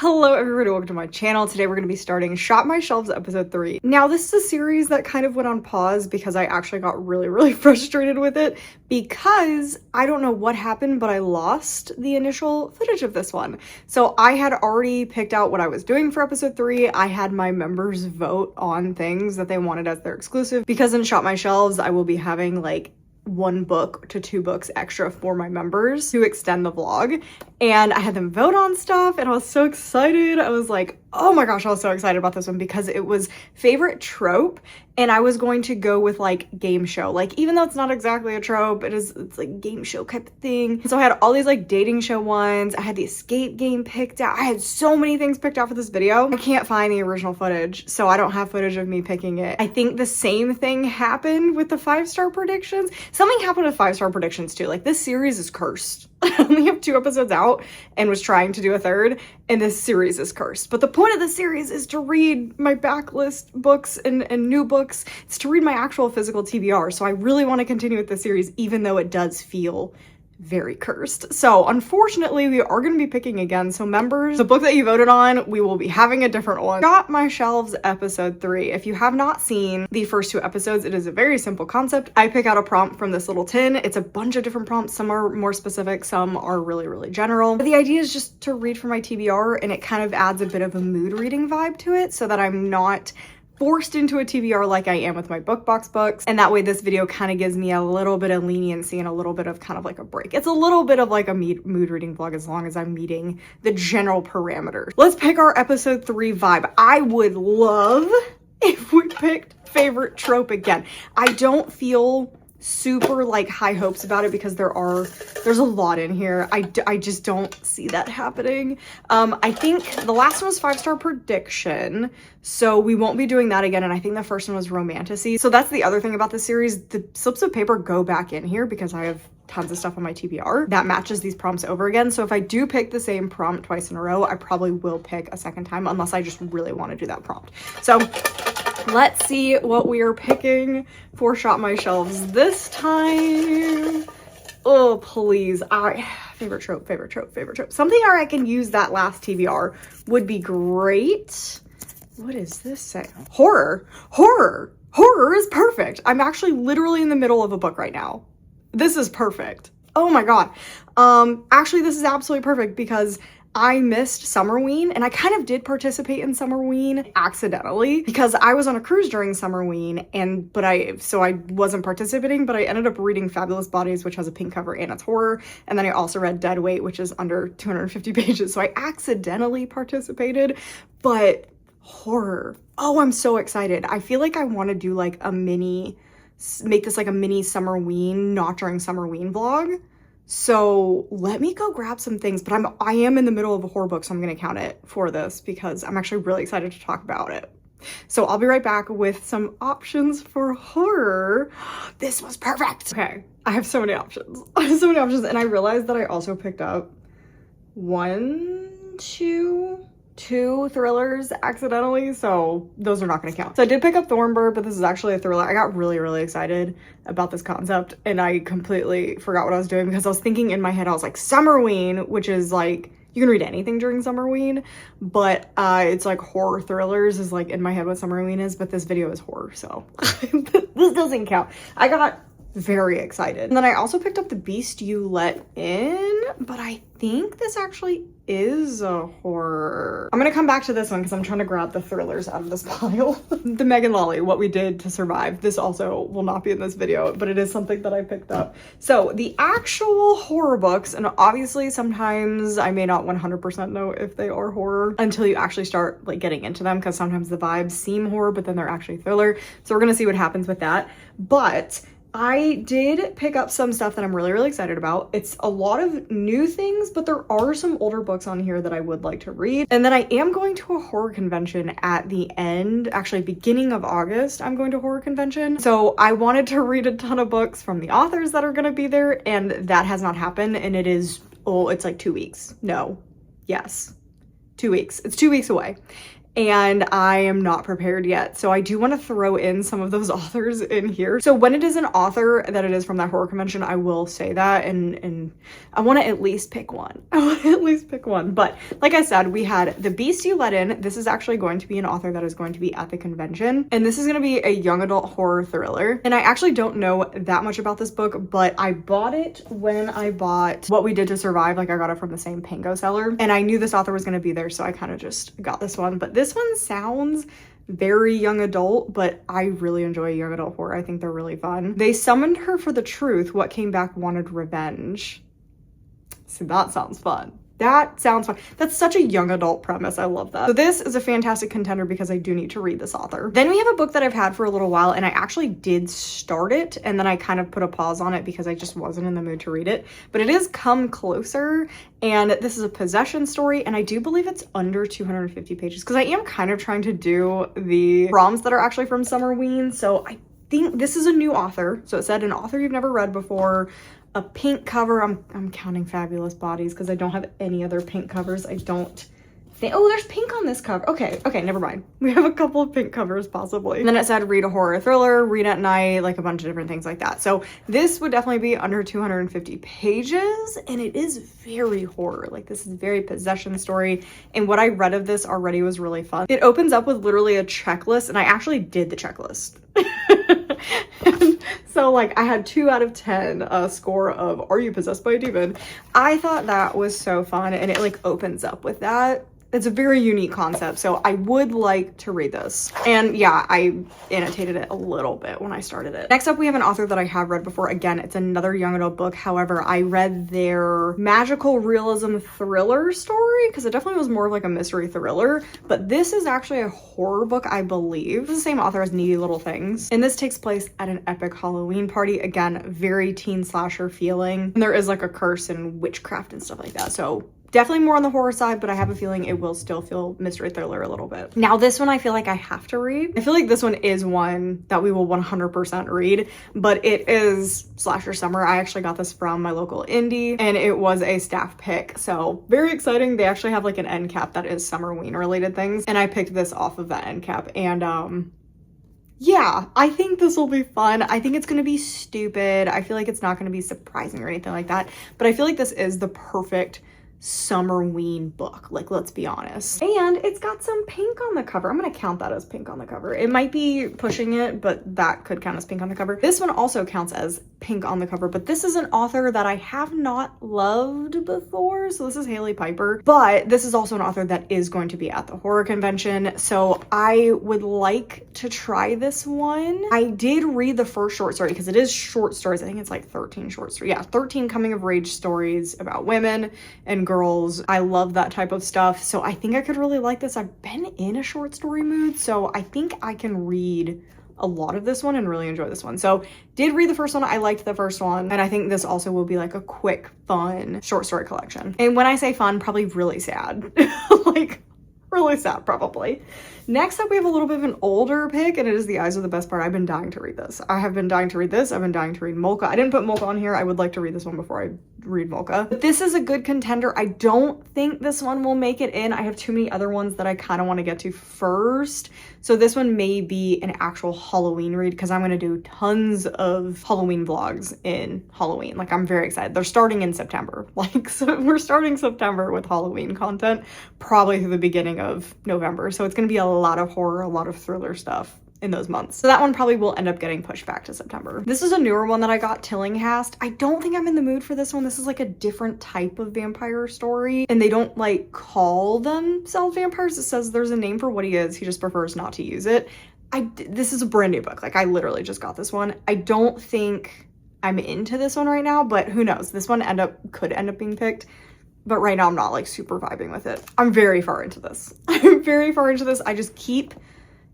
Hello everybody, welcome to my channel. Today we're going to be starting Shop My Shelves episode 3. Now this is a series that kind of went on pause because I actually got really frustrated with it because I don't know what happened, but I lost the initial footage of this one. So I had already picked out what I was doing for episode 3. I had my members vote on things that they wanted as their exclusive because in Shop My Shelves I will be having like 1 book to 2 books extra for my members to extend the vlog, and I had them vote on stuff and I was so excited. I was like, oh my gosh, I was so excited about this one because it was favorite trope, and I was going to go with like game show, like even though it's not exactly a trope, it's like game show type of thing. So I had all these like dating show ones, I had the escape game picked out, I had so many things picked out for this video. I can't find the original footage, so I don't have footage of me picking it. I think the same thing happened with the 5-star predictions. Something happened with 5-star predictions too. Like this series is cursed. I only have 2 episodes out and was trying to do a 3rd, and this series is cursed. But the point of the series is to read my backlist books and new books. It's to read my actual physical TBR. So I really want to continue with the series, even though it does feel very cursed. So unfortunately we are going to be picking again. So members, the book that you voted on, we will be having a different one. Shop My Shelves episode 3. If you have not seen the first 2 episodes, it is a very simple concept. I pick out a prompt from this little tin. It's a bunch of different prompts. Some are more specific, some are really general. But the idea is just to read from my TBR, and it kind of adds a bit of a mood reading vibe to it so that I'm not forced into a TBR like I am with my book box books. And that way this video kind of gives me a little bit of leniency and a little bit of kind of like a break. It's a little bit of like a mood reading vlog as long as I'm meeting the general parameters. Let's pick our episode 3 vibe. I would love if we picked favorite trope again. I don't feel super like high hopes about it because there's a lot in here. I just don't see that happening. I think the last one was 5-star prediction, so we won't be doing that again, and I think the first one was romantasy. So that's the other thing about the series. The slips of paper go back in here because I have tons of stuff on my TBR that matches these prompts over again. So if I do pick the same prompt twice in a row, I probably will pick a second time unless I just really want to do that prompt. So let's see what we are picking for Shop My Shelves this time. Oh, please. Favorite trope. Something where I can use that last TBR would be great. What is this say? Horror is perfect. I'm actually literally in the middle of a book right now. This is perfect. Oh my God. Actually, this is absolutely perfect because I missed Summerween, and I kind of did participate in Summerween accidentally because I was on a cruise during Summerween, so I wasn't participating, but I ended up reading Fabulous Bodies, which has a pink cover and it's horror, and then I also read Dead Weight, which is under 250 pages, so I accidentally participated. But horror, oh, I'm so excited. I feel like I want to do like make this like a mini Summerween, not during Summerween vlog. So let me go grab some things, but I am in the middle of a horror book, so I'm going to count it for this because I'm actually really excited to talk about it. So I'll be right back with some options for horror. This was perfect. Okay, I have so many options. And I realized that I also picked up 2 thrillers accidentally, so those are not going to count. So I did pick up Thornbird, but this is actually a thriller. I got really excited about this concept, and I completely forgot what I was doing because I was thinking in my head, I was like, Summerween, which is like, you can read anything during Summerween, but it's like horror thrillers is like in my head what Summerween is, but this video is horror, so this doesn't count. I got very excited. And then I also picked up The Beast You Let In, but I think this actually is a horror. I'm gonna come back to this one because I'm trying to grab the thrillers out of this pile. The Megan Lolly, What We Did to Survive. This also will not be in this video, but it is something that I picked up. So the actual horror books, and obviously sometimes I may not 100% know if they are horror until you actually start like getting into them, because sometimes the vibes seem horror, but then they're actually thriller. So we're gonna see what happens with that. But I did pick up some stuff that I'm really excited about. It's a lot of new things, but there are some older books on here that I would like to read. And then I am going to a horror convention at the end, actually beginning of August, I'm going to a horror convention. So I wanted to read a ton of books from the authors that are going to be there, and that has not happened. And it is, oh, it's like 2 weeks. No, yes, 2 weeks. It's 2 weeks away. and I am not prepared yet. So I do want to throw in some of those authors in here. So when it is an author that it is from that horror convention, I will say that, and I want to at least pick one. I want to at least pick one. But like I said, we had The Beast You Let In. This is actually going to be an author that is going to be at the convention, and this is going to be a young adult horror thriller. And I actually don't know that much about this book, but I bought it when I bought What We Did to Survive. Like, I got it from the same Pango seller, and I knew this author was going to be there, so I kind of just got this one. But this one sounds very young adult, but I really enjoy young adult horror. I think they're really fun. They summoned her for the truth. What came back wanted revenge. So that sounds fun. That sounds fun. That's such a young adult premise. I love that. So this is a fantastic contender because I do need to read this author. Then we have a book that I've had for a little while, and I actually did start it, and then I kind of put a pause on it because I just wasn't in the mood to read it. But it is Come Closer, and this is a possession story, and I do believe it's under 250 pages because I am kind of trying to do the ROMs that are actually from Summerween. So I think this is a new author. So it said an author you've never read before. A pink cover. I'm counting Fabulous Bodies because I don't have any other pink covers. I don't think, oh, there's pink on this cover. Okay, never mind. We have a couple of pink covers possibly. And then it said read a horror thriller, read at night, like a bunch of different things like that. So this would definitely be under 250 pages, and it is very horror. Like, this is very possession story, and what I read of this already was really fun. It opens up with literally a checklist, and I actually did the checklist. So like I had 2 out of 10 score of are you possessed by a demon. I thought that was so fun, and it like opens up with that. It's a very unique concept, so I would like to read this. And yeah, I annotated it a little bit when I started it. Next up, we have an author that I have read before. Again, it's another young adult book. However, I read their magical realism thriller story because it definitely was more of like a mystery thriller. But this is actually a horror book, I believe. It's the same author as Needy Little Things. And this takes place at an epic Halloween party. Again, very teen slasher feeling. And there is like a curse and witchcraft and stuff like that. So definitely more on the horror side, but I have a feeling it will still feel mystery thriller a little bit. Now this one I feel like I have to read. I feel like this one is one that we will 100% read, but it is Slasher Summer. I actually got this from my local indie, and it was a staff pick, so very exciting. They actually have like an end cap that is Summerween related things, and I picked this off of that end cap, and yeah, I think this will be fun. I think it's going to be stupid. I feel like it's not going to be surprising or anything like that, but I feel like this is the perfect Summerween book, like, let's be honest. And it's got some pink on the cover. I'm gonna count that as pink on the cover. It might be pushing it, but that could count as pink on the cover. This one also counts as pink on the cover, but this is an author that I have not loved before. So this is Haley Piper, but this is also an author that is going to be at the horror convention. So I would like to try this one. I did read the first short story because it is short stories. I think it's like 13 short stories. Yeah, 13 coming of age stories about women and girls. I love that type of stuff, so I think I could really like this. I've been in a short story mood, so I think I can read a lot of this one and really enjoy this one. So did read the first one. I liked the first one, and I think this also will be like a quick, fun short story collection. And when I say fun, probably really sad. Like really sad probably. Next up, we have a little bit of an older pick, and it is The Eyes Are the Best Part. I've been dying to read this. I have been dying to read this. I've been dying to read Molka. I didn't put Molka on here. I would like to read this one before I read Molka. But this is a good contender. I don't think this one will make it in. I have too many other ones that I kind of want to get to first. So this one may be an actual Halloween read because I'm going to do tons of Halloween vlogs in Halloween. Like, I'm very excited. They're starting in September. Like, so we're starting September with Halloween content, probably through the beginning of November. So it's going to be a lot of horror, a lot of thriller stuff in those months. So that one probably will end up getting pushed back to September. This is a newer one that I got, Tillinghast. I don't think I'm in the mood for this one. This is like a different type of vampire story, and they don't like call themselves vampires. It says there's a name for what he is. He just prefers not to use it. This is a brand new book. Like, I literally just got this one. I don't think I'm into this one right now, but who knows? This one could end up being picked. But right now I'm not like super vibing with it. I'm very far into this. I'm very far into this. I just keep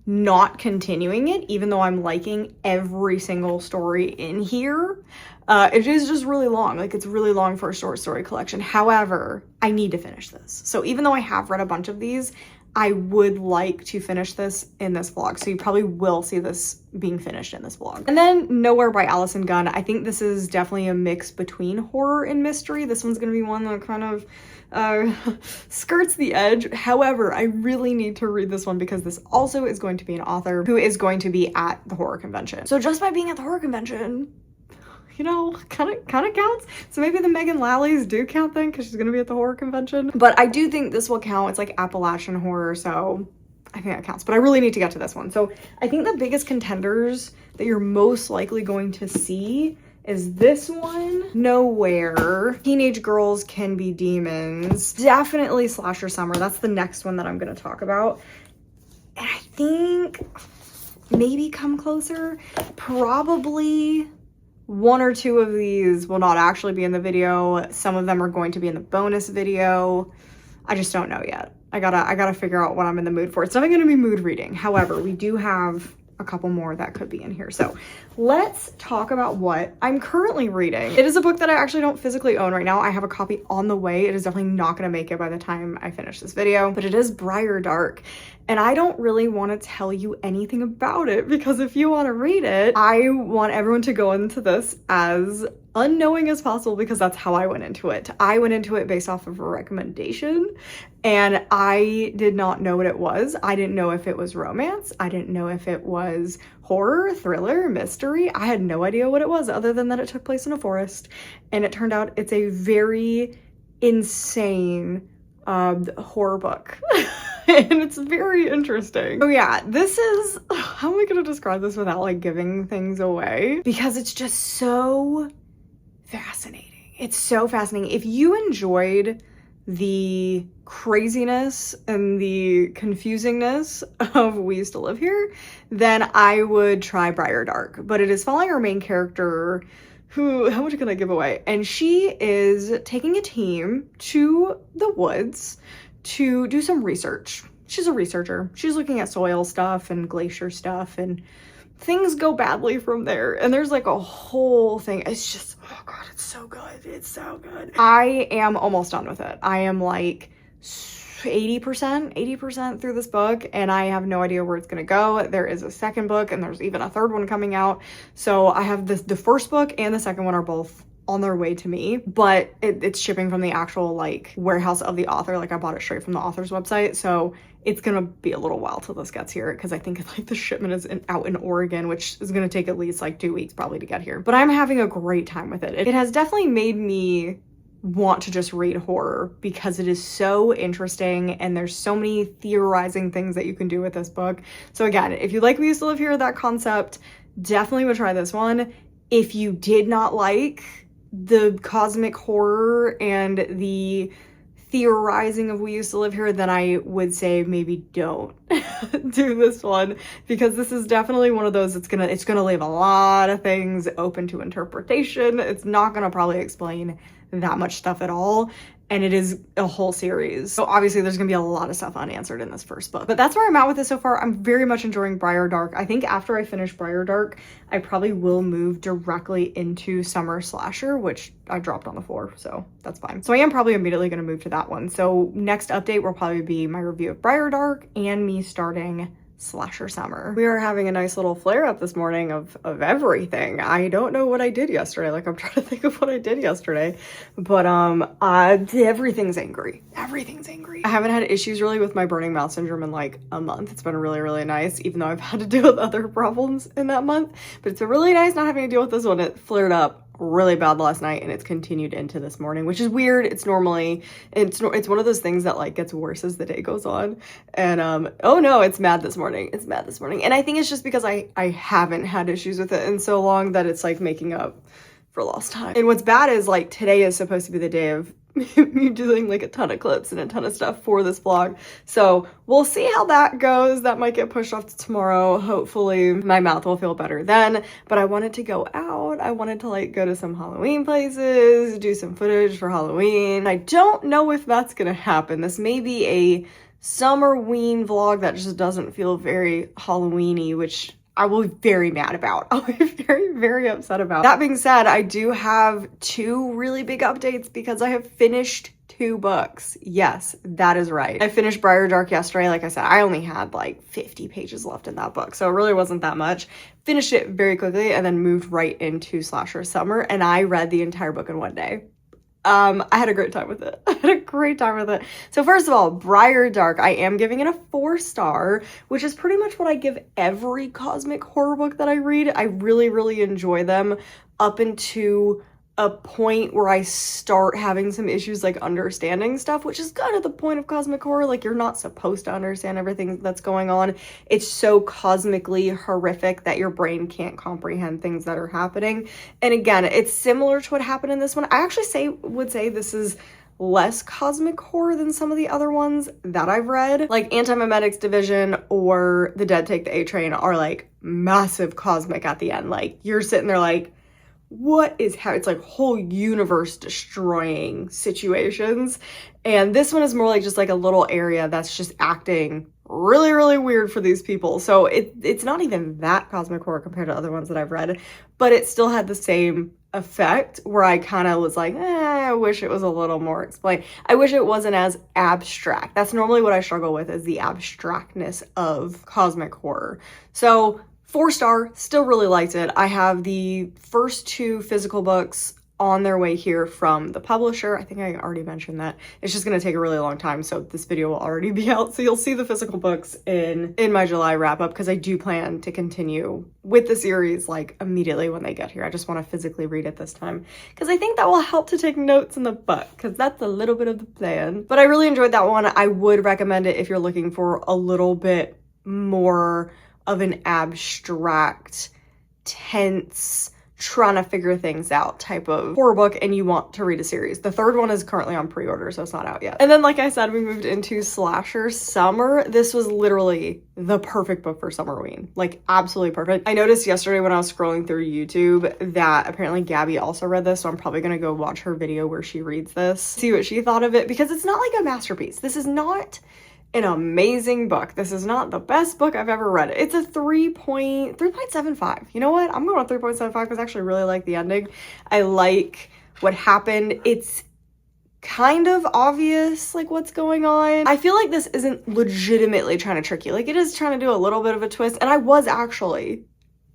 not continuing it, even though I'm liking every single story in here. It is just really long. Like, it's really long for a short story collection. However, I need to finish this. So even though I have read a bunch of these, I would like to finish this in this vlog. So you probably will see this being finished in this vlog. And then Nowhere by Allison Gunn. I think this is definitely a mix between horror and mystery. This one's gonna be one that kind of skirts the edge. However, I really need to read this one because this also is going to be an author who is going to be at the horror convention. So just by being at the horror convention, you know, kind of counts. So maybe the Megan Lalleys do count then because she's gonna be at the horror convention. But I do think this will count. It's like Appalachian horror, so I think that counts. But I really need to get to this one. So I think the biggest contenders that you're most likely going to see is this one, Nowhere, Teenage Girls Can Be Demons, definitely Slasher Summer. That's the next one that I'm gonna talk about. And I think maybe Come Closer, probably one or two of these will not actually be in the video. Some of them are going to be in the bonus video. I just don't know yet. I gotta figure out what I'm in the mood for. It's not gonna be mood reading. However, we do have a couple more that could be in here. So let's talk about what I'm currently reading. It is a book that I actually don't physically own right now. I have a copy on the way. It is definitely not gonna make it by the time I finish this video, but it is Briar Dark. And I don't really want to tell you anything about it because if you want to read it, I want everyone to go into this as unknowing as possible because that's how I went into it. I went into it based off of a recommendation and I did not know what it was. I didn't know if it was romance. I didn't know if it was horror, thriller, mystery. I had no idea what it was other than that it took place in a forest. And it turned out it's a very insane horror book. And it's very interesting. So yeah, this is, how am I gonna describe this without like giving things away? Because it's just so fascinating. It's so fascinating. If you enjoyed the craziness and the confusingness of We Used to Live Here, then I would try Briar Dark. But it is following our main character who, how much can I give away? And she is taking a team to the woods to do some research. She's a researcher. She's looking at soil stuff and glacier stuff and things go badly from there. And there's like a whole thing. It's just, oh God, it's so good. It's so good. I am almost done with it. I am like 80% through this book and I have no idea where it's gonna go. There is a second book and there's even a third one coming out. So I have the first book and the second one are both on their way to me, but it's shipping from the actual like warehouse of the author. Like I bought it straight from the author's website. So it's gonna be a little while till this gets here because I think like the shipment is out in Oregon, which is gonna take at least like 2 weeks probably to get here. But I'm having a great time with it. It has definitely made me want to just read horror because it is so interesting and there's so many theorizing things that you can do with this book. So again, if you like We Used to Live Here, that concept, definitely would try this one. If you did not like the cosmic horror and the theorizing of We Used to Live Here, then I would say maybe don't do this one because this is definitely one of those it's gonna leave a lot of things open to interpretation. It's not gonna probably explain that much stuff at all. And it is a whole series. So obviously there's gonna be a lot of stuff unanswered in this first book. But that's where I'm at with it so far. I'm very much enjoying Briar Dark. I think after I finish Briar Dark, I probably will move directly into Summer Slasher, which I dropped on the floor, so that's fine. So I am probably immediately gonna move to that one. So next update will probably be my review of Briar Dark and me starting Slasher Summer. We are having a nice little flare up this morning of everything. I don't know what I did yesterday. Like I'm trying to think of what I did yesterday, but everything's angry. Everything's angry. I haven't had issues really with my burning mouth syndrome in like a month. It's been really, really nice, even though I've had to deal with other problems in that month, but it's really nice not having to deal with this one. It flared up really bad last night and it's continued into this morning, which is weird. It's normally, it's one of those things that like gets worse as the day goes on. And oh no, it's mad this morning. It's mad this morning. And I think it's just because I haven't had issues with it in so long that it's like making up for lost time. And what's bad is like today is supposed to be the day of me doing like a ton of clips and a ton of stuff for this vlog. So we'll see how that goes. That might get pushed off to tomorrow. Hopefully my mouth will feel better then. But I wanted to go out. I wanted to like go to some Halloween places, do some footage for Halloween. I don't know if that's gonna happen. This may be a Summerween vlog that just doesn't feel very Halloween-y, which I will be very mad about. I'll be very, very upset about. That being said, I do have 2 really big updates because I have finished 2 books. Yes, that is right. I finished Dark yesterday. Like I said, I only had like 50 pages left in that book, so it really wasn't that much. Finished it very quickly and then moved right into Slasher Summer, and I read the entire book in one day. I had a great time with it. I had a great time with it. So first of all, Dark, I am giving it a 4-star, which is pretty much what I give every cosmic horror book that I read. I really, really enjoy them up into a point where I start having some issues like understanding stuff, which is kind of the point of cosmic horror. Like, you're not supposed to understand everything that's going on. It's so cosmically horrific that your brain can't comprehend things that are happening. And again, it's similar to what happened in this one. I actually would say this is less cosmic horror than some of the other ones that I've read. Like Antimemetics Division or The Dead Take the A Train are like massive cosmic at the end. Like, you're sitting there like, what is happening? It's like whole universe destroying situations. And this one is more like just like a little area that's just acting really, really weird for these people. So it's not even that cosmic horror compared to other ones that I've read, but it still had the same effect where I kind of was like, I wish it was a little more explained. I wish it wasn't as abstract. That's normally what I struggle with, is the abstractness of cosmic horror. So 4-star, still really liked it. I have the first 2 physical books on their way here from the publisher. I think I already mentioned that. It's just going to take a really long time, so this video will already be out. So you'll see the physical books in my July wrap up, because I do plan to continue with the series like immediately when they get here. I just want to physically read it this time, because I think that will help to take notes in the book, because that's a little bit of the plan. But I really enjoyed that one. I would recommend it if you're looking for a little bit more of an abstract, tense, trying to figure things out type of horror book and you want to read a series. The 3rd one is currently on pre-order, so it's not out yet. And then, like I said, we moved into Slasher Summer. This was literally the perfect book for Summerween. Like, absolutely perfect. I noticed yesterday when I was scrolling through YouTube that apparently Gabby also read this, so I'm probably gonna go watch her video where she reads this, see what she thought of it, because it's not like a masterpiece. This is not an amazing book. This is not the best book I've ever read. It's a 3.75. You know what? I'm going with 3.75 because I actually really like the ending. I like what happened. It's kind of obvious like what's going on. I feel like this isn't legitimately trying to trick you. Like, it is trying to do a little bit of a twist, and I was actually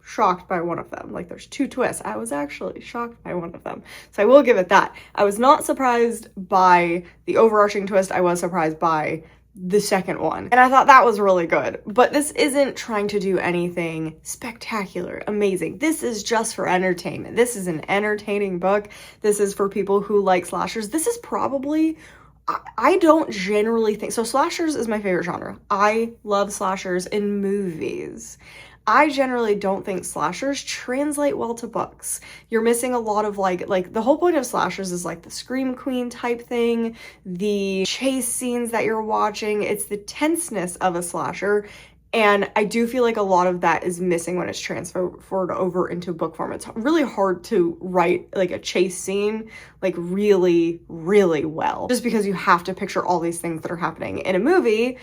shocked by one of them. Like, there's 2 twists. I was actually shocked by one of them. So I will give it that. I was not surprised by the overarching twist. I was surprised by the second one, and I thought that was really good. But this isn't trying to do anything spectacular, amazing. This is just for entertainment. This is an entertaining book. This is for people who like slashers. This is probably, I don't generally think so. Slashers is my favorite genre. I love slashers in movies. I generally don't think slashers translate well to books. You're missing a lot of like the whole point of slashers is like the scream queen type thing, the chase scenes that you're watching. It's the tenseness of a slasher. And I do feel like a lot of that is missing when it's transferred over into book form. It's really hard to write like a chase scene like really, really well, just because you have to picture all these things that are happening. In a movie,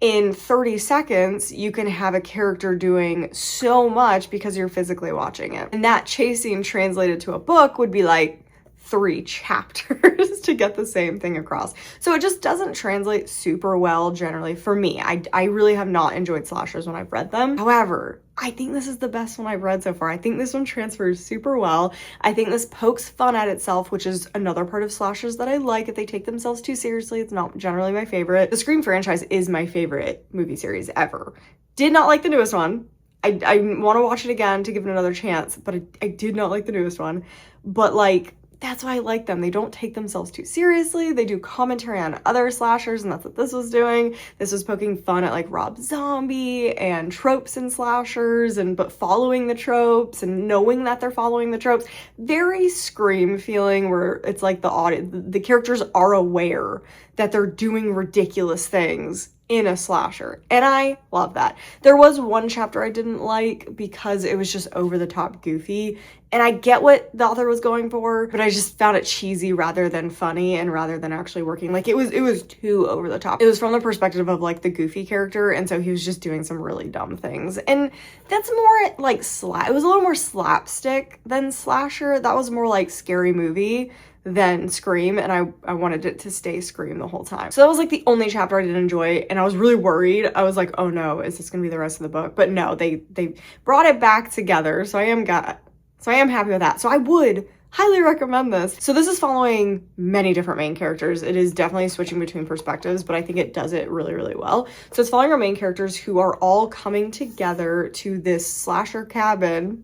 in 30 seconds, you can have a character doing so much because you're physically watching it. And that chase scene translated to a book would be like 3 chapters to get the same thing across. So it just doesn't translate super well generally for me. I really have not enjoyed slashers when I've read them. However, I think this is the best one I've read so far. I think this one transfers super well. I think this pokes fun at itself, which is another part of slashers that I like. If they take themselves too seriously, it's not generally my favorite. The Scream franchise is my favorite movie series ever. Did not like the newest one. I want to watch it again to give it another chance, but I did not like the newest one. But like, that's why I like them. They don't take themselves too seriously. They do commentary on other slashers, and that's what this was doing. This was poking fun at like Rob Zombie and tropes in slashers, but following the tropes and knowing that they're following the tropes. Very Scream feeling, where it's like the characters are aware that they're doing ridiculous things in a slasher, and I love that. There was one chapter I didn't like because it was just over the top goofy, and I get what the author was going for, but I just found it cheesy rather than funny and rather than actually working. Like, it was too over the top. It was from the perspective of like the goofy character, and so he was just doing some really dumb things, and that's more like it was a little more slapstick than slasher. That was more like Scary Movie than Scream, and I wanted it to stay Scream the whole time. So that was like the only chapter I didn't enjoy, and I was really worried. I was like, oh no, is this gonna be the rest of the book? But no, they brought it back together, so I am happy with that. So I would highly recommend this. So this is following many different main characters. It is definitely switching between perspectives, but I think it does it really, really well. So it's following our main characters who are all coming together to this slasher cabin,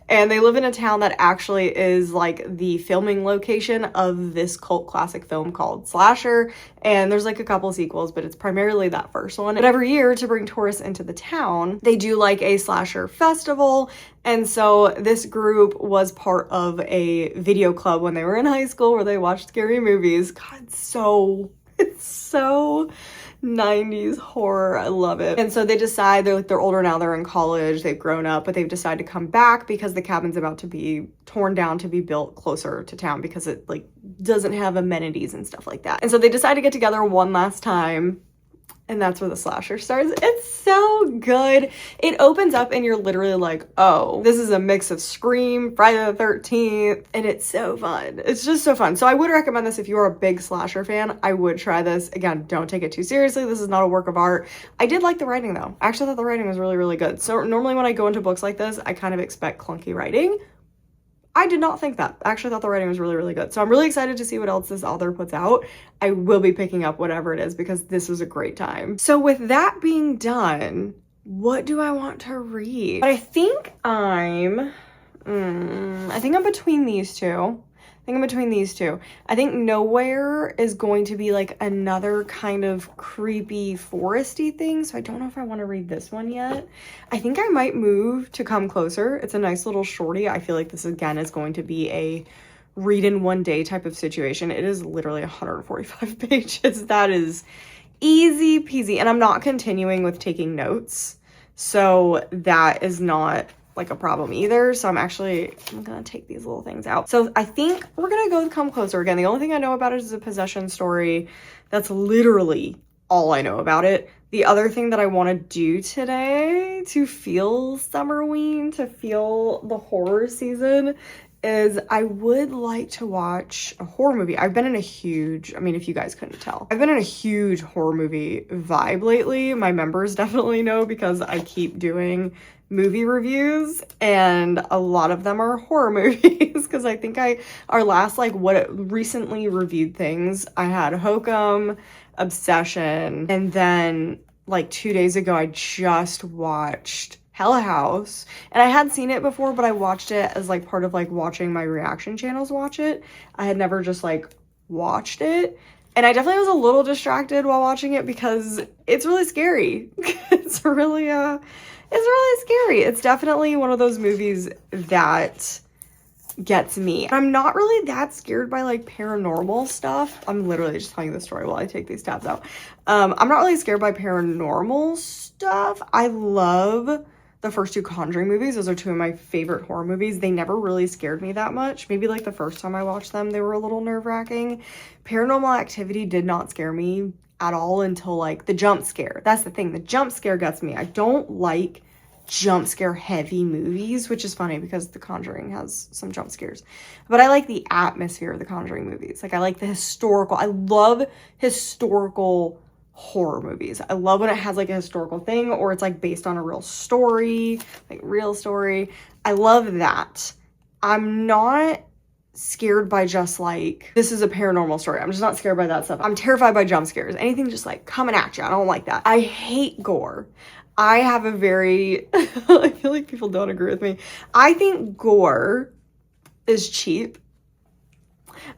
and they live in a town that actually is like the filming location of this cult classic film called Slasher. And there's like a couple sequels, but it's primarily that first one. But every year, to bring tourists into the town, they do like a slasher festival. And so this group was part of a video club when they were in high school where they watched scary movies. God, it's so 90s horror. I love it. And so they decide, they're older now, they're in college, they've grown up, but they've decided to come back because the cabin's about to be torn down to be built closer to town because it like doesn't have amenities and stuff like that. And so they decide to get together one last time. And that's where the slasher starts. It's so good. It opens up and you're literally like, oh, this is a mix of Scream, Friday the 13th, and it's so fun. It's just so fun. So I would recommend this if you're a big slasher fan. I would try this. Again, don't take it too seriously. This is not a work of art. I did like the writing though. I actually thought the writing was really, really good. So normally when I go into books like this, I kind of expect clunky writing. I did not think that. I actually thought the writing was really, really good. So I'm really excited to see what else this author puts out. I will be picking up whatever it is because this was a great time. So with that being done, what do I want to read? I think I'm between these two. I think Nowhere is going to be like another kind of creepy foresty thing. So I don't know if I want to read this one yet. I think I might move to Come Closer. It's a nice little shorty. I feel like this again is going to be a read in one day type of situation. It is literally 145 pages. That is easy peasy. And I'm not continuing with taking notes. So that is not like a problem either. So I'm gonna take these little things out. So I think we're gonna go with Come Closer again. The only thing I know about it is a possession story. That's literally all I know about it. The other thing that I want to do today to feel Summerween, to feel the horror season, is I would like to watch a horror movie. I've been in a huge, I mean, if you guys couldn't tell, I've been in a huge horror movie vibe lately. My members definitely know because I keep doing movie reviews and a lot of them are horror movies because I think our last recently reviewed things, I had Hokum, Obsession, and then like 2 days ago I just watched Hella House, and I had seen it before, but I watched it as like part of like watching my reaction channels watch it. I had never just like watched it, and I definitely was a little distracted while watching it because it's really scary. It's really scary. It's definitely one of those movies that gets me. I'm not really that scared by like paranormal stuff. I'm literally just telling you the story while I take these tabs out. I'm not really scared by paranormal stuff. I love the first two Conjuring movies. Those are two of my favorite horror movies. They never really scared me that much. Maybe like the first time I watched them, they were a little nerve-wracking. Paranormal Activity did not scare me at all until like the jump scare. That's the thing. The jump scare gets me. I don't like jump scare heavy movies, which is funny because The Conjuring has some jump scares, but I like the atmosphere of the Conjuring movies. Like I like the historical, I love historical horror movies. I love when it has like a historical thing or it's like based on a real story, like real story. I love that. I'm not scared by just like, this is a paranormal story. I'm just not scared by that stuff. I'm terrified by jump scares. Anything just like coming at you. I don't like that. I hate gore. I have a very, I feel like people don't agree with me. I think gore is cheap.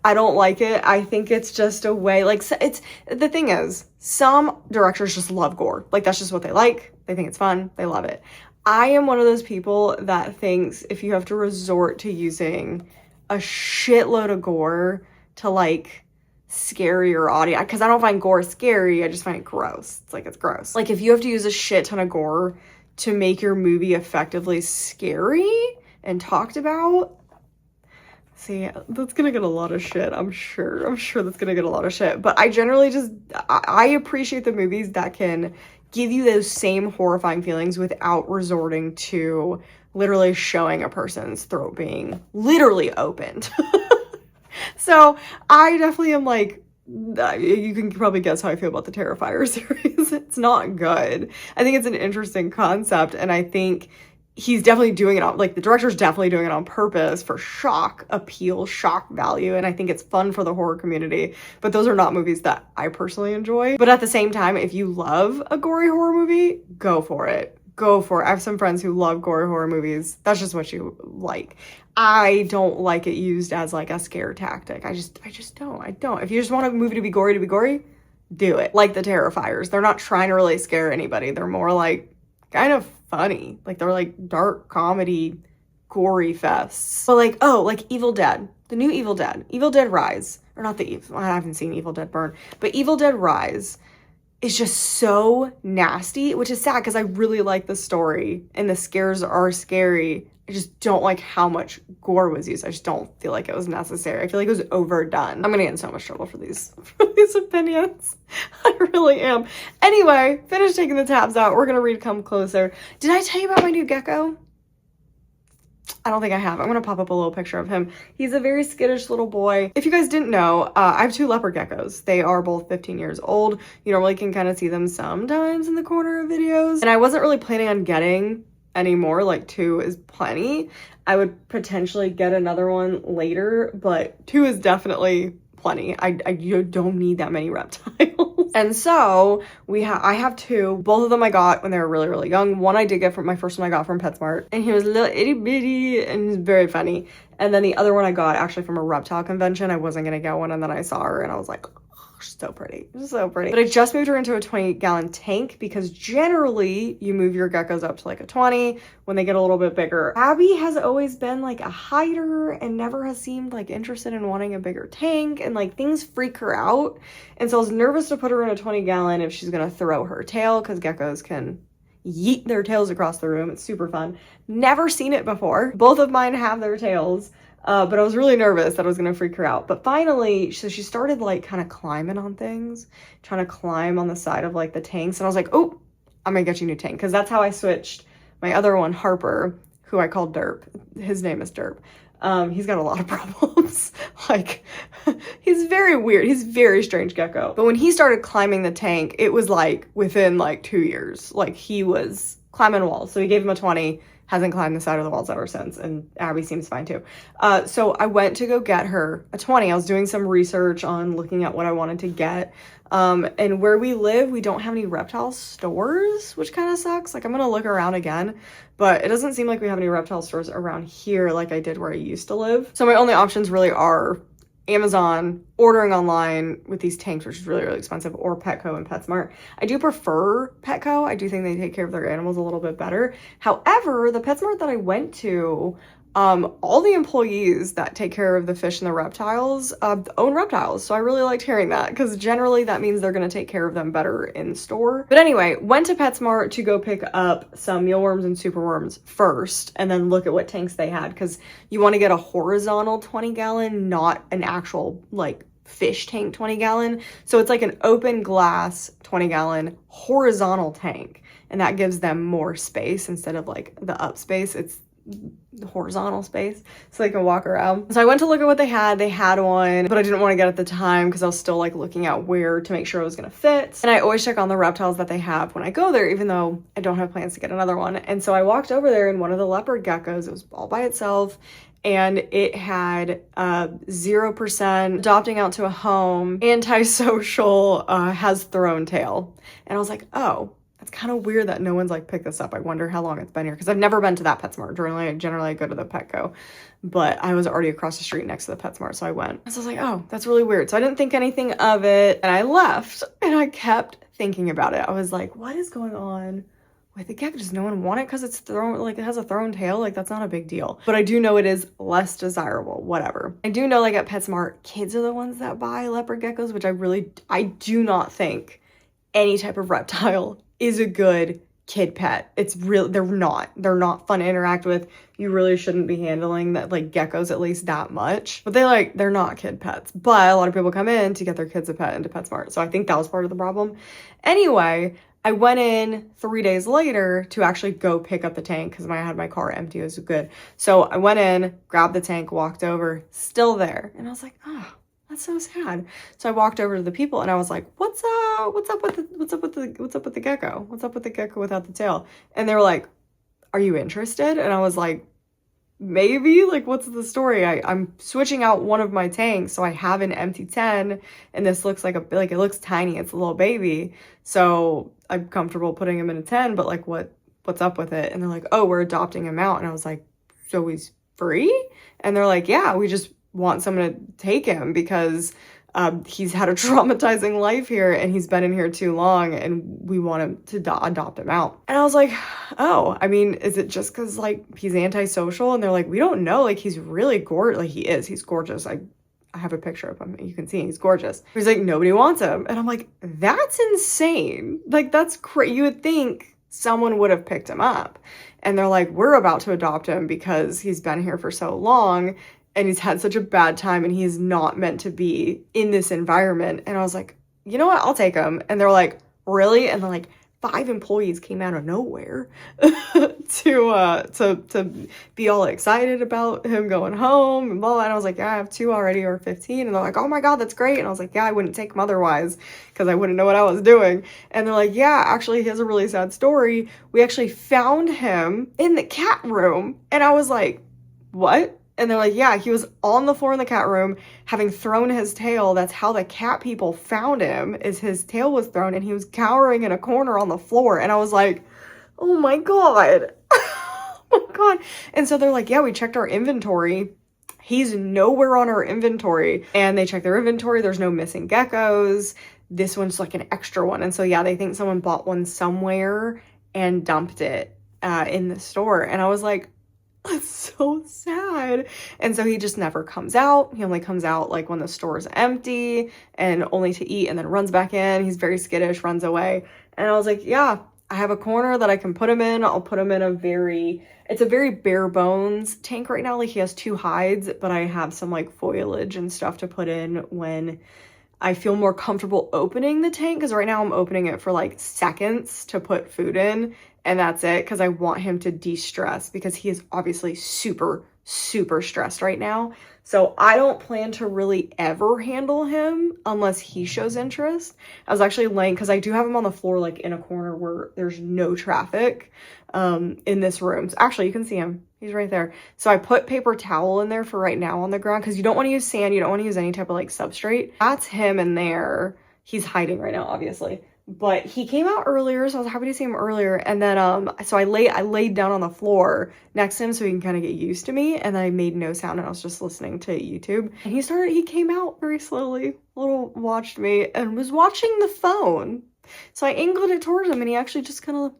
I don't like it. I think it's just a way, like, it's, the thing is, some directors just love gore. Like, that's just what they like. They think it's fun. They love it. I am one of those people that thinks if you have to resort to using a shitload of gore to, like, scary your audience, because I don't find gore scary, I just find it gross. It's like, it's gross. Like, if you have to use a shit ton of gore to make your movie effectively scary and talked about, see, that's gonna get a lot of shit. I'm sure that's gonna get a lot of shit. But I generally just, I appreciate the movies that can give you those same horrifying feelings without resorting to literally showing a person's throat being literally opened. So I definitely am like, you can probably guess how I feel about the Terrifier series. It's not good. I think it's an interesting concept, and I think he's definitely doing it on, like, the director's definitely doing it on purpose for shock appeal, shock value, and I think it's fun for the horror community, but those are not movies that I personally enjoy. But at the same time, if you love a gory horror movie, go for it. Go for it. I have some friends who love gory horror movies. That's just what you like. I don't like it used as like a scare tactic. I just don't. I don't. If you just want a movie to be gory, do it. Like the Terrifiers. They're not trying to really scare anybody. They're more like kind of funny. Like they're like dark comedy, gory fests. But like, oh, like Evil Dead. The new Evil Dead. Evil Dead Rise. Or not the Evil. I haven't seen Evil Dead Burn. But Evil Dead Rise is just so nasty, which is sad because I really like the story and the scares are scary. I just don't like how much gore was used. I just don't feel like it was necessary. I feel like it was overdone. I'm gonna get in so much trouble for these opinions. I really am. Anyway, finish taking the tabs out. We're gonna read Come Closer. Did I tell you about my new gecko? I don't think I have. I'm gonna pop up a little picture of him. He's a very skittish little boy. If you guys didn't know, I have 2 leopard geckos. They are both 15 years old. You normally can kind of see them sometimes in the corner of videos. And I wasn't really planning on getting any more, like 2 is plenty. I would potentially get another one later, but 2 is definitely plenty. You don't need that many reptiles. And so I have 2. Both of them I got when they were really, really young. One I did get from my first one I got from PetSmart, and he was a little itty bitty and he's very funny. And then the other one I got actually from a reptile convention. I wasn't gonna get one, and then I saw her and I was like, so pretty, so pretty. But I just moved her into a 20-gallon tank because generally you move your geckos up to like a 20 when they get a little bit bigger. Abby has always been like a hider and never has seemed like interested in wanting a bigger tank, and like things freak her out. And so I was nervous to put her in a 20-gallon if she's gonna throw her tail, because geckos can yeet their tails across the room. It's super fun. Never seen it before. Both of mine have their tails. But I was really nervous that I was gonna freak her out. But finally, so she started like kind of climbing on things, trying to climb on the side of like the tanks. And I was like, oh, I'm gonna get you a new tank. Because that's how I switched my other one, Harper, who I called Derp. His name is Derp. He's got a lot of problems. Like, he's very weird. He's a very strange gecko. But when he started climbing the tank, it was like within like 2 years. Like he was climbing walls. So we gave him a 20. Hasn't climbed the side of the walls ever since, and Abby seems fine too. So I went to go get her a 20. I was doing some research on looking at what I wanted to get. And where we live, we don't have any reptile stores, which kind of sucks. Like, I'm gonna look around again, but it doesn't seem like we have any reptile stores around here like I did where I used to live. So my only options really are Amazon, ordering online with these tanks, which is really, really expensive, or Petco and PetSmart. I do prefer Petco. I do think they take care of their animals a little bit better. However, the PetSmart that I went to, all the employees that take care of the fish and the reptiles own reptiles. So I really liked hearing that, because generally that means they're going to take care of them better in store. But anyway, went to PetSmart to go pick up some mealworms and superworms first, and then look at what tanks they had, because you want to get a horizontal 20-gallon, not an actual like fish tank 20-gallon. So it's like an open glass 20-gallon horizontal tank, and that gives them more space instead of like the up space. It's the horizontal space so they can walk around. So I went to look at what they had. They had one, but I didn't want to get it at the time because I was still like looking at where to make sure it was going to fit. And I always check on the reptiles that they have when I go there, even though I don't have plans to get another one. And so I walked over there, and one of the leopard geckos, it was all by itself, and it had 0% adopting out to a home, antisocial, has thrown tail. And I was like, oh, it's kind of weird that no one's like picked this up. I wonder how long it's been here, because I've never been to that PetSmart. Generally I go to the Petco, but I was already across the street next to the PetSmart, so I went. So I was like, oh, that's really weird. So I didn't think anything of it, and I left, and I kept thinking about it. I was like, what is going on with the gecko? Does no one want it because it's thrown, like it has a thrown tail? Like, that's not a big deal. But I do know it is less desirable, whatever. I do know, like, at PetSmart, kids are the ones that buy leopard geckos, which I do not think any type of reptile is a good kid pet. It's real. They're not fun to interact with. You really shouldn't be handling that, like, geckos at least that much. But they're not kid pets. But a lot of people come in to get their kids a pet into PetSmart. So I think that was part of the problem. Anyway, I went in 3 days later to actually go pick up the tank because I had my car empty. It was good. So I went in, grabbed the tank, walked over, still there. And I was like, oh, that's so sad. So I walked over to the people and I was like, what's up with the gecko? What's up with the gecko without the tail? And they were like, are you interested? And I was like, maybe, like, what's the story? I'm switching out one of my tanks, so I have an empty 10, and this looks like it looks tiny. It's a little baby, so I'm comfortable putting him in a 10, but like, what's up with it? And they're like, oh, we're adopting him out. And I was like, so he's free? And they're like, yeah, we just want someone to take him because he's had a traumatizing life here and he's been in here too long and we want him to adopt him out. And I was like, oh, I mean, is it just because like he's antisocial? And they're like, we don't know. Like, he's really gorgeous. Like, he's gorgeous. I have a picture of him. You can see he's gorgeous. He's like, nobody wants him. And I'm like, that's insane. Like, that's crazy. You would think someone would have picked him up. And they're like, we're about to adopt him because he's been here for so long and he's had such a bad time and he's not meant to be in this environment. And I was like, you know what? I'll take him. And they're like, really? And then like 5 employees came out of nowhere to be all excited about him going home and blah, blah. And I was like, yeah, I have 2 already, or 15. And they're like, oh my God, that's great. And I was like, yeah, I wouldn't take him otherwise because I wouldn't know what I was doing. And they're like, yeah, actually, he has a really sad story. We actually found him in the cat room. And I was like, what? And they're like, yeah, he was on the floor in the cat room having thrown his tail. That's how the cat people found him, is his tail was thrown and he was cowering in a corner on the floor. And I was like, oh my God. Oh my God. And so they're like, yeah, we checked our inventory. He's nowhere on our inventory. And they checked their inventory. There's no missing geckos. This one's like an extra one. And so, yeah, they think someone bought one somewhere and dumped it in the store. And I was like, that's so sad. And so he just never comes out. He only comes out like when the store's empty and only to eat, and then runs back in. He's very skittish, runs away. And I was like, yeah, I have a corner that I can put him in. I'll put him in it's a very bare bones tank right now. Like, he has 2 hides, but I have some like foliage and stuff to put in when I feel more comfortable opening the tank, because right now I'm opening it for like seconds to put food in, and that's it, because I want him to de-stress, because he is obviously super, super stressed right now. So I don't plan to really ever handle him unless he shows interest. I was actually laying, because I do have him on the floor, like in a corner where there's no traffic in this room. So actually, you can see him. He's right there. So I put paper towel in there for right now on the ground, because you don't want to use sand. You don't want to use any type of like substrate. That's him in there. He's hiding right now, obviously. But he came out earlier, so I was happy to see him earlier. And then so I laid down on the floor next to him so he can kind of get used to me. And then I made no sound and I was just listening to YouTube. And he came out very slowly, watched me and was watching the phone. So I angled it towards him and he actually just kind of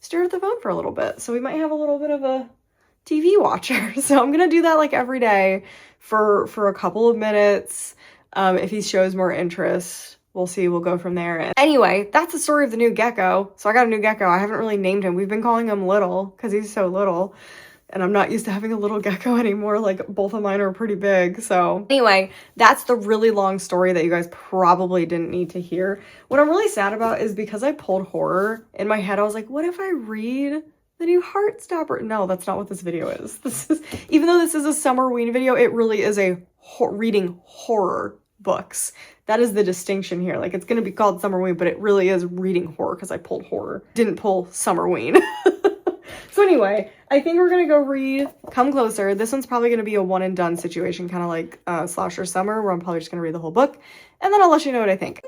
stared at the phone for a little bit. So we might have a little bit of a TV watcher. So I'm gonna do that like every day for a couple of minutes. If he shows more interest, we'll see. We'll go from there. And anyway, that's the story of the new gecko. So I got a new gecko. I haven't really named him. We've been calling him Little because he's so little. And I'm not used to having a little gecko anymore. Like, both of mine are pretty big. So anyway, that's the really long story that you guys probably didn't need to hear. What I'm really sad about is because I pulled horror in my head, I was like, what if I read the new Heartstopper? No, that's not what this video is. Even though this is a Summerween video, it really is a reading horror books. That is the distinction here. Like, it's going to be called Summerween, but it really is reading horror because I pulled horror. Didn't pull Summerween. So anyway, I think we're going to go read Come Closer. This one's probably going to be a one and done situation, kind of like Slasher Summer, where I'm probably just going to read the whole book. And then I'll let you know what I think.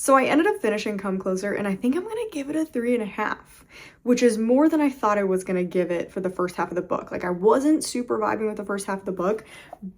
So I ended up finishing Come Closer, and I think I'm gonna give it a 3.5, which is more than I thought I was gonna give it for the first half of the book. Like, I wasn't super vibing with the first half of the book,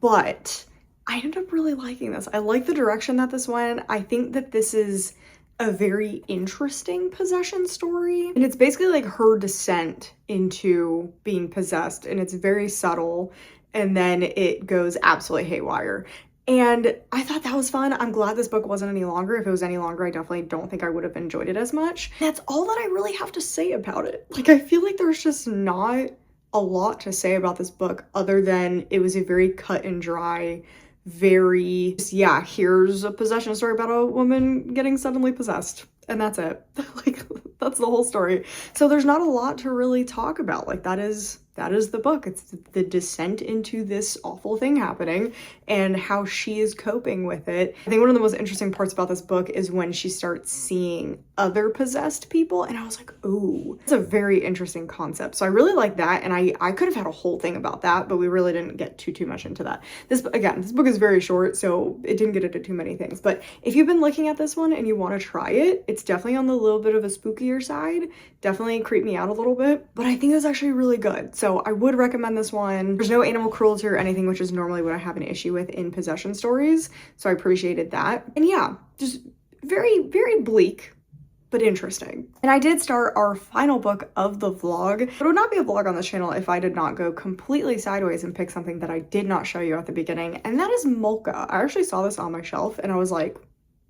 but I ended up really liking this. I like the direction that this went. I think that this is a very interesting possession story, and it's basically like her descent into being possessed, and it's very subtle, and then it goes absolutely haywire. And I thought that was fun. I'm glad this book wasn't any longer. If it was any longer, I definitely don't think I would have enjoyed it as much. That's all that I really have to say about it. Like, I feel like there's just not a lot to say about this book other than it was a very cut and dry, very, yeah, here's a possession story about a woman getting suddenly possessed. And that's it. Like, that's the whole story. So there's not a lot to really talk about. Like, that is the book. It's the descent into this awful thing happening and how she is coping with it. I think one of the most interesting parts about this book is when she starts seeing other possessed people, and I was like, ooh, it's a very interesting concept. So I really like that, and I could have had a whole thing about that, but we really didn't get too much into that. This book is very short, so it didn't get into too many things. But if you've been looking at this one and you want to try it, it's definitely on the little bit of a spookier side. Definitely creeped me out a little bit, but I think it was actually really good. So I would recommend this one. There's no animal cruelty or anything, which is normally what I have an issue with in possession stories. So I appreciated that. And yeah, just very, very bleak, but interesting. And I did start our final book of the vlog. It would not be a vlog on this channel if I did not go completely sideways and pick something that I did not show you at the beginning, and that is Molka. I actually saw this on my shelf and I was like,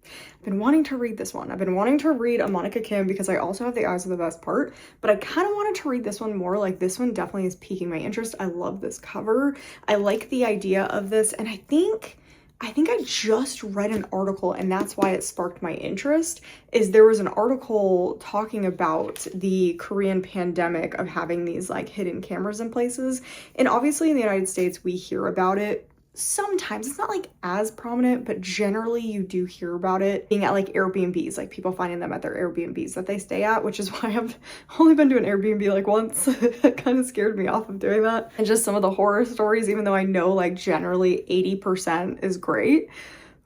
I've been wanting to read this one. I've been wanting to read a Monica Kim because I also have The Eyes of the Best Part, but I kind of wanted to read this one more. Like, this one definitely is piquing my interest. I love this cover. I like the idea of this, and I think I just read an article, and that's why it sparked my interest, is there was an article talking about the Korean pandemic of having these like hidden cameras in places. And obviously in the United States, we hear about it sometimes. It's not like as prominent, but generally you do hear about it being at like Airbnbs, like people finding them at their Airbnbs that they stay at, which is why I've only been to an Airbnb like once. It kind of scared me off of doing that. And just some of the horror stories, even though I know like generally 80% is great.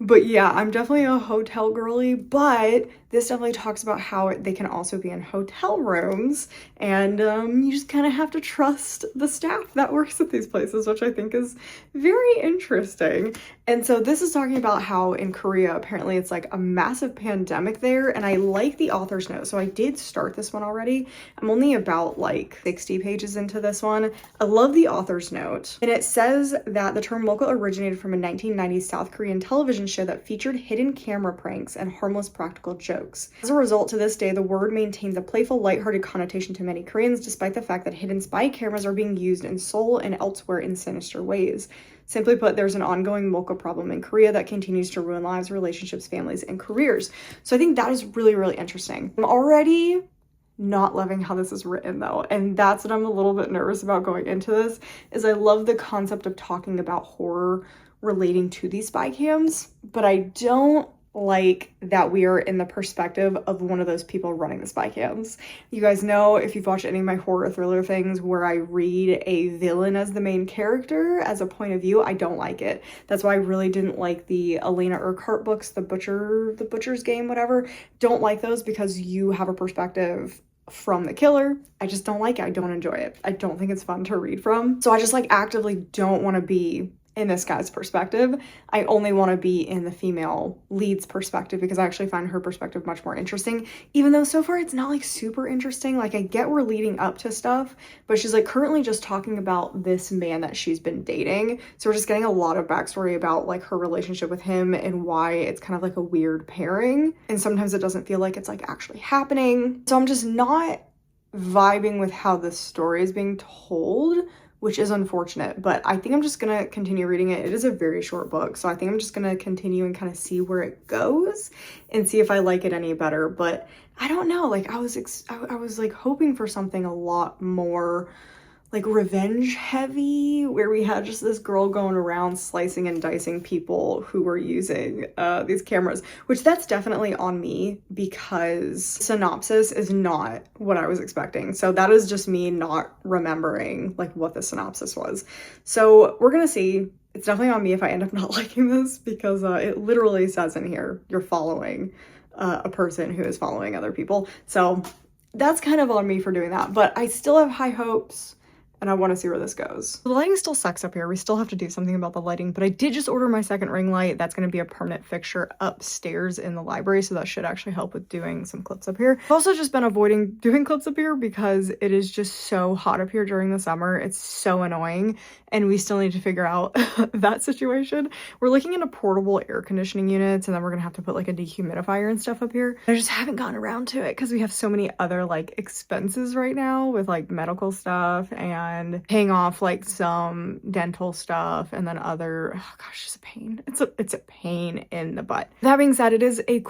But yeah, I'm definitely a hotel girly, but this definitely talks about how they can also be in hotel rooms, and you just kind of have to trust the staff that works at these places, which I think is very interesting. And so this is talking about how in Korea, apparently it's like a massive pandemic there, and I like the author's note. So I did start this one already. I'm only about like 60 pages into this one. I love the author's note, and it says that the term Molka originated from a 1990s South Korean television show that featured hidden camera pranks and harmless practical jokes. As a result, to this day, the word maintains a playful, lighthearted connotation to many Koreans, despite the fact that hidden spy cameras are being used in Seoul and elsewhere in sinister ways. Simply put, there's an ongoing Molka problem in Korea that continues to ruin lives, relationships, families, and careers. So I think that is really, really interesting. I'm already not loving how this is written though, and that's what I'm a little bit nervous about going into this, is I love the concept of talking about horror relating to these spy cams, but I don't like that we are in the perspective of one of those people running the spy cams. You guys know, if you've watched any of my horror thriller things where I read a villain as the main character as a point of view, I don't like it. That's why I really didn't like the Elena Urquhart books, the Butcher's Game, whatever. Don't like those because you have a perspective from the killer. I just don't like it. I don't enjoy it. I don't think it's fun to read from. So I just like actively don't want to be in this guy's perspective. I only want to be in the female lead's perspective because I actually find her perspective much more interesting, even though so far it's not like super interesting. Like, I get we're leading up to stuff, but she's like currently just talking about this man that she's been dating. So we're just getting a lot of backstory about like her relationship with him and why it's kind of like a weird pairing. And sometimes it doesn't feel like it's like actually happening. So I'm just not vibing with how the story is being told, which is unfortunate, but I think I'm just gonna continue reading it. It is a very short book, so I think I'm just gonna continue and kind of see where it goes and see if I like it any better. But I don't know, like I was like hoping for something a lot more like revenge heavy, where we had just this girl going around slicing and dicing people who were using these cameras, which that's definitely on me because synopsis is not what I was expecting. So that is just me not remembering like what the synopsis was. So we're gonna see. It's definitely on me if I end up not liking this because it literally says in here, you're following a person who is following other people. So that's kind of on me for doing that, but I still have high hopes and I want to see where this goes. The lighting still sucks up here. We still have to do something about the lighting, but I did just order my second ring light. That's going to be a permanent fixture upstairs in the library, so that should actually help with doing some clips up here. I've also just been avoiding doing clips up here because it is just so hot up here during the summer. It's so annoying, and we still need to figure out that situation. We're looking into portable air conditioning units, and then we're going to have to put like a dehumidifier and stuff up here. I just haven't gotten around to it because we have so many other like expenses right now with like medical stuff and paying off like some dental stuff and then other, oh gosh, it's a pain. It's a pain in the butt. That being said, it is a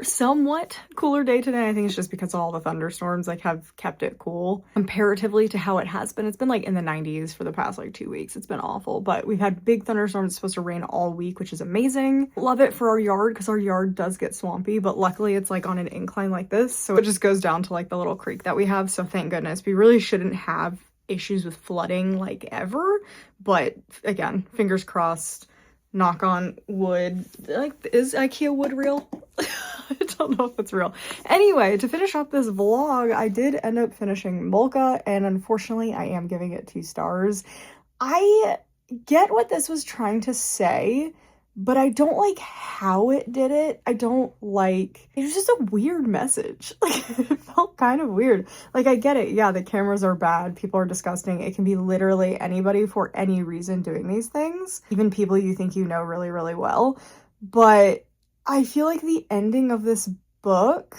somewhat cooler day today. I think it's just because all the thunderstorms like have kept it cool comparatively to how it has been. It's been like in the 90s for the past like 2 weeks. It's been awful, but we've had big thunderstorms. It's supposed to rain all week, which is amazing. Love it for our yard because our yard does get swampy, but luckily it's like on an incline like this, so it just goes down to like the little creek that we have. So thank goodness. We really shouldn't have issues with flooding like ever, but again, fingers crossed, knock on wood. Like, is IKEA wood real? I don't know if it's real. Anyway, to finish up this vlog, I did end up finishing Molka, and unfortunately I am giving it 2 stars. I get what this was trying to say, but I don't like how it did it. I don't like, it was just a weird message. Like, it felt kind of weird. Like, I get it. Yeah, the cameras are bad. People are disgusting. It can be literally anybody for any reason doing these things. Even people you think you know really, really well. But I feel like the ending of this book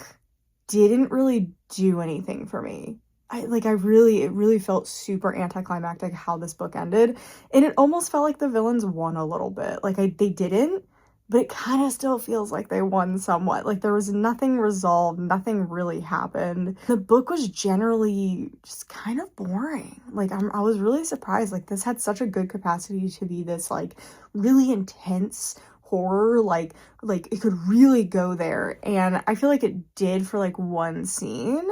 didn't really do anything for me. It really felt super anticlimactic how this book ended, and it almost felt like the villains won a little bit. Like, they didn't, but it kind of still feels like they won somewhat. Like, there was nothing resolved, nothing really happened. The book was generally just kind of boring. Like, I was really surprised. Like, this had such a good capacity to be this like really intense horror, like it could really go there, and I feel like it did for like one scene.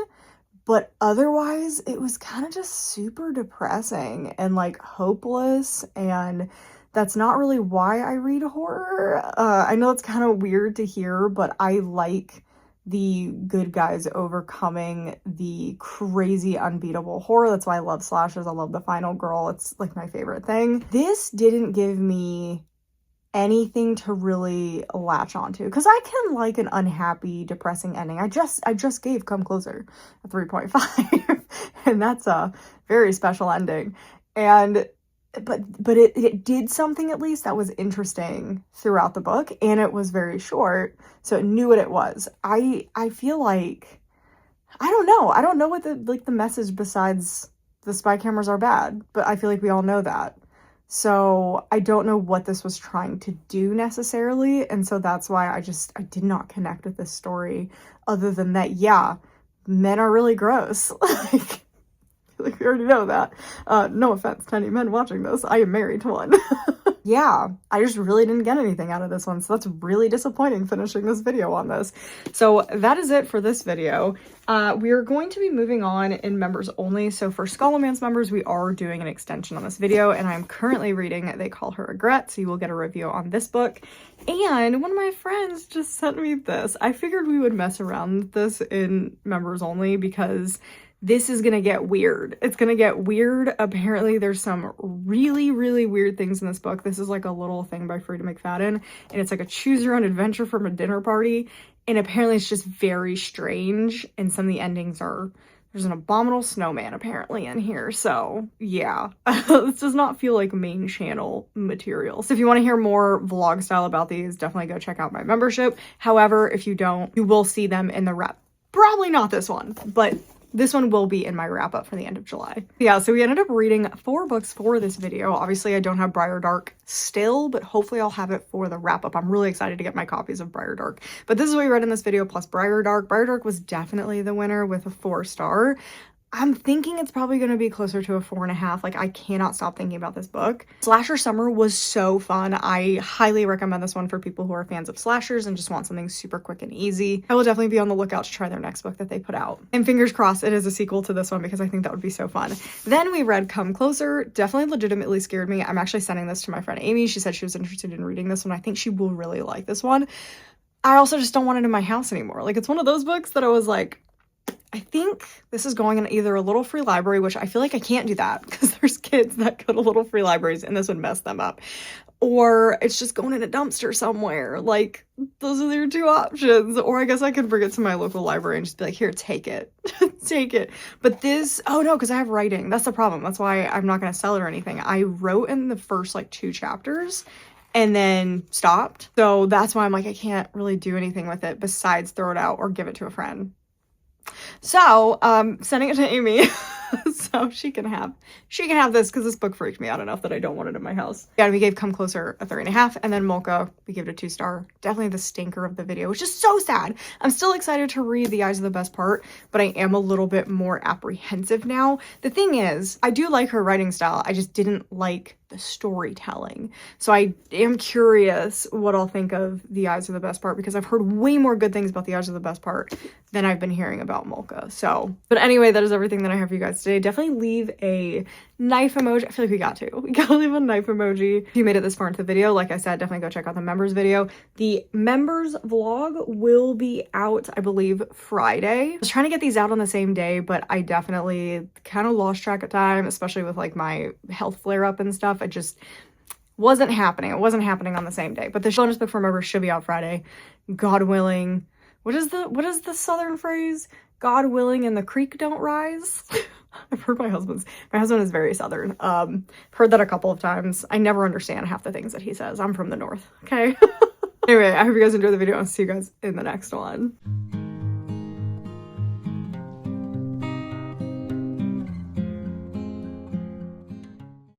But otherwise, it was kind of just super depressing and like hopeless, and that's not really why I read horror. I know it's kind of weird to hear, but I like the good guys overcoming the crazy unbeatable horror. That's why I love slashes. I love The Final Girl. It's like my favorite thing. This didn't give me anything to really latch onto, because I can like an unhappy, depressing ending. I just gave Come Closer a 3.5 and that's a very special ending, and but it did something at least that was interesting throughout the book, and it was very short, so it knew what it was. I feel like I don't know what the message besides the spy cameras are bad, but I feel like we all know that. So I don't know what this was trying to do necessarily, and so that's why I did not connect with this story, other than that, yeah, men are really gross. Like we already know that. No offense to any men watching this. I am married to one. Yeah, I just really didn't get anything out of this one, so that's really disappointing finishing this video on this. So that is it for this video. We are going to be moving on in members only. So for Scholomance members, we are doing an extension on this video, and I'm currently reading They Call Her Regret, so you will get a review on this book. And one of my friends just sent me this. I figured we would mess around with this in members only because this is gonna get weird. It's gonna get weird. Apparently there's some really, really weird things in this book. This is like a little thing by Frida McFadden, and it's like a choose your own adventure from a dinner party, and apparently it's just very strange, and some of the endings are, there's an abominable snowman apparently in here, so yeah. This does not feel like main channel material. So if you want to hear more vlog style about these, definitely go check out my membership. However, if you don't, you will see them in the wrap. Probably not this one, but this one will be in my wrap up for the end of July. Yeah, so we ended up reading 4 books for this video. Obviously, I don't have Briar Dark still, but hopefully I'll have it for the wrap up. I'm really excited to get my copies of Briar Dark. But this is what we read in this video plus Briar Dark. Briar Dark was definitely the winner with a 4-star. I'm thinking it's probably going to be closer to a 4.5. Like, I cannot stop thinking about this book. Slasher Summer was so fun. I highly recommend this one for people who are fans of slashers and just want something super quick and easy. I will definitely be on the lookout to try their next book that they put out. And fingers crossed it is a sequel to this one, because I think that would be so fun. Then we read Come Closer. Definitely legitimately scared me. I'm actually sending this to my friend Amy. She said she was interested in reading this one. I think she will really like this one. I also just don't want it in my house anymore. Like, it's one of those books that I was like, I think this is going in either a little free library, which I feel like I can't do that because there's kids that go to little free libraries and this would mess them up, or it's just going in a dumpster somewhere. Like, those are your two options. Or I guess I could bring it to my local library and just be like, here, take it. Take it. But this, oh no, because I have writing. That's the problem. That's why I'm not going to sell it or anything. I wrote in the first like 2 chapters and then stopped. So that's why I'm like, I can't really do anything with it besides throw it out or give it to a friend. So, sending it to Amy so she can have this, because this book freaked me out enough that I don't want it in my house. Yeah, we gave Come Closer a 3.5, and then Molka, we gave it a 2-star. Definitely the stinker of the video, which is so sad. I'm still excited to read The Eyes of the Best Part, but I am a little bit more apprehensive now. The thing is, I do like her writing style. I just didn't like the storytelling. So I am curious what I'll think of The Eyes of the Best Part, because I've heard way more good things about The Eyes of the Best Part than I've been hearing about Molka. So, but anyway, that is everything that I have for you guys today. Definitely leave a knife emoji. I feel like we gotta leave a knife emoji if you made it this far into the video. Like I said, definitely go check out the members video. The members vlog will be out, I believe, Friday. I was trying to get these out on the same day, but I definitely kind of lost track of time, especially with like my health flare up and stuff. It just wasn't happening. It wasn't happening on the same day. But the bonus book for members should be out Friday, God willing. What is the southern phrase? God willing and the creek don't rise. I've heard my husband is very southern. Heard that a couple of times. I never understand half the things that he says. I'm from the north, okay? Anyway, I hope you guys enjoyed the video. I'll see you guys in the next one.